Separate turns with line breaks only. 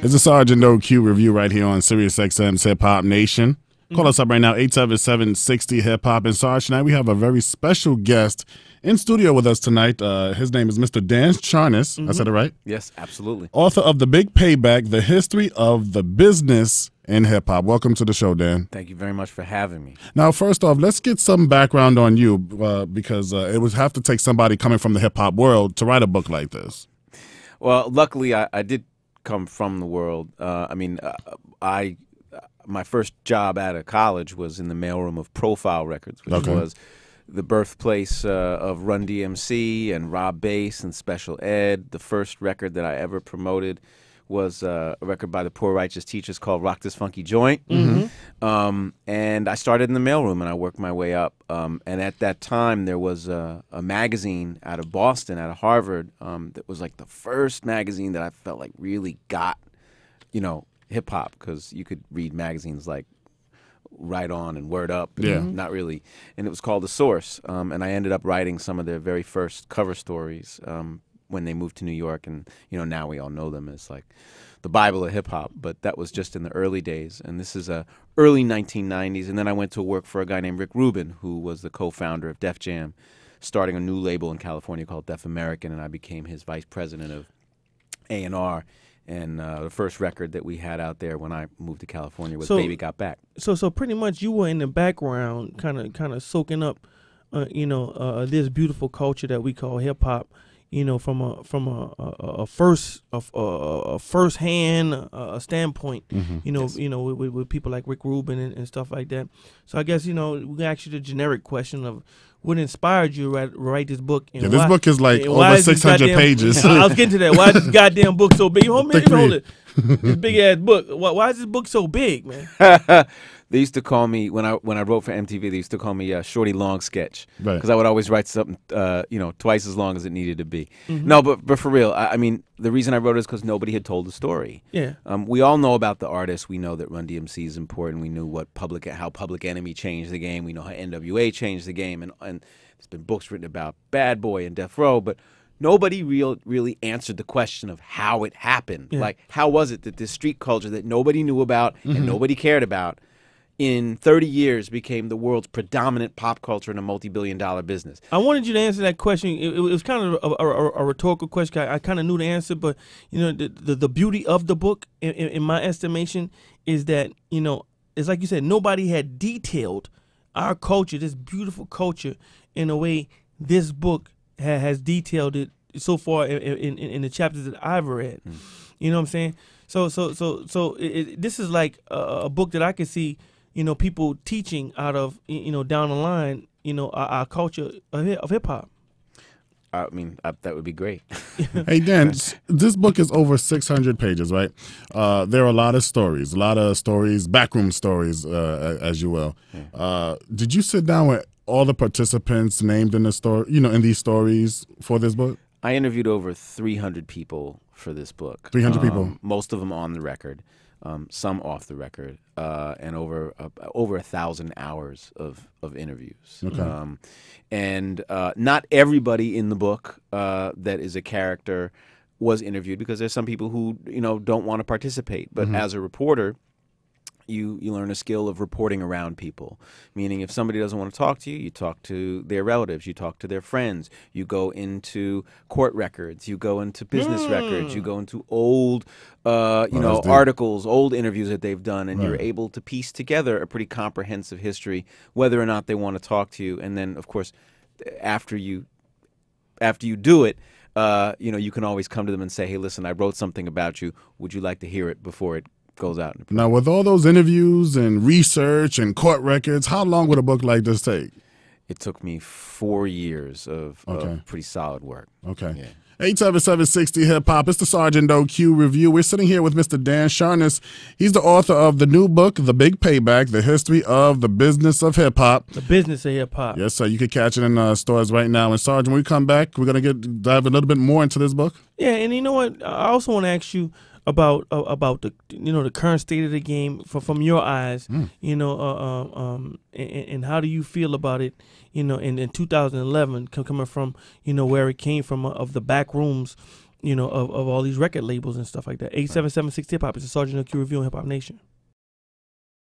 It's a Sergeant No Q review right here on SiriusXM's Hip Hop Nation. Call us up right now, 877-60-HIP-HOP. And Sarge, tonight we have a very special guest in studio with us tonight. His name is Mr. Dan Charnas. I said it right?
Yes, absolutely.
Author of The Big Payback, The History of the Business in Hip-Hop. Welcome to the show, Dan.
Thank you very much for having me.
Now, first off, let's get some background on you because it would have to take somebody coming from the hip-hop world to write a book like this.
Well, luckily, I did come from the world. My first job out of college was in the mailroom of Profile Records, which was the birthplace of Run DMC and Rob Bass and Special Ed. The first record that I ever promoted was a record by the Poor Righteous Teachers called Rock This Funky Joint. And I started in the mailroom and I worked my way up. And at that time, there was a magazine out of Boston, out of Harvard, that was like the first magazine that I felt like really got, hip hop, because you could read magazines like Right On and Word Up, and not really. And it was called The Source, and I ended up writing some of their very first cover stories when they moved to New York, and now we all know them as like the Bible of hip hop. But that was just in the early days, and this is early 1990s. And then I went to work for a guy named Rick Rubin, who was the co-founder of Def Jam, starting a new label in California called Def American, and I became his vice president of A&R. And the first record that we had out there when I moved to California was Baby Got Back.
So pretty much you were in the background, kind of soaking up, this beautiful culture that we call hip hop. From a first hand standpoint. With people like Rick Rubin and stuff like that. So I guess we can ask you the generic question of what inspired you to write this book. And
this book is like over 600 pages.
I was getting to that. Why is this goddamn book so big? Hold it. This big ass book. Why is this book so big, man?
They used to call me when I wrote for MTV. They used to call me Shorty Long Sketch, because
Right.
I would always write something twice as long as it needed to be. No, but for real, I mean, the reason I wrote it is because nobody had told the story.
Yeah.
We all know about the artists. We know that Run DMC is important. We knew how Public Enemy changed the game. We know how NWA changed the game, and there's been books written about Bad Boy and Death Row, but nobody really answered the question of how it happened.
Yeah.
Like, how was it that this street culture that nobody knew about and nobody cared about in 30 years became the world's predominant pop culture and a multi-billion-dollar business?
I wanted you to answer that question. It was kind of a rhetorical question. I kind of knew the answer, but the beauty of the book, in my estimation, is that it's like you said, nobody had detailed our culture, this beautiful culture, in a way this book has detailed it so far in the chapters that I've read. You know what I'm saying? So this is like a book that I can see people teaching out of down the line our culture of hip hop.
I mean, that would be great.
Hey, Dan, this book is over 600 pages, right? There are a lot of stories, backroom stories, as you will. Did you sit down with all the participants named in the story, in these stories for this book?
I interviewed over 300 people for this book.
300 people?
Most of them on the record, some off the record, and over 1,000 hours of interviews.
Okay.
And not everybody in the book that is a character was interviewed, because there's some people who don't want to participate. But as a reporter, you learn a skill of reporting around people, meaning if somebody doesn't want to talk to you, you talk to their relatives, you talk to their friends, you go into court records, you go into business records, you go into old articles, old interviews that they've done, and you're able to piece together a pretty comprehensive history, whether or not they want to talk to you. And then, of course, after you do it, you can always come to them and say, hey, listen, I wrote something about you. Would you like to hear it before it goes out?
Now, with all those interviews and research and court records, how long would a book like this take?
It took me 4 years of pretty solid work.
Okay.
Yeah.
877-60-HIP-HOP. It's the Sergeant No Q review. We're sitting here with Mr. Dan Charnas. He's the author of the new book, The Big Payback, The History of the Business of Hip-Hop.
The business of hip-hop.
Yes, sir. You can catch it in stores right now. And, Sergeant, when we come back, we're going to dive a little bit more into this book.
Yeah, and you know what? I also want to ask you about the the current state of the game from your eyes, and how do you feel about it, in 2011, coming from where it came from, of the back rooms of all these record labels and stuff like that. 877-6 Hip Hop is a Sergeant LQ review on Hip Hop Nation.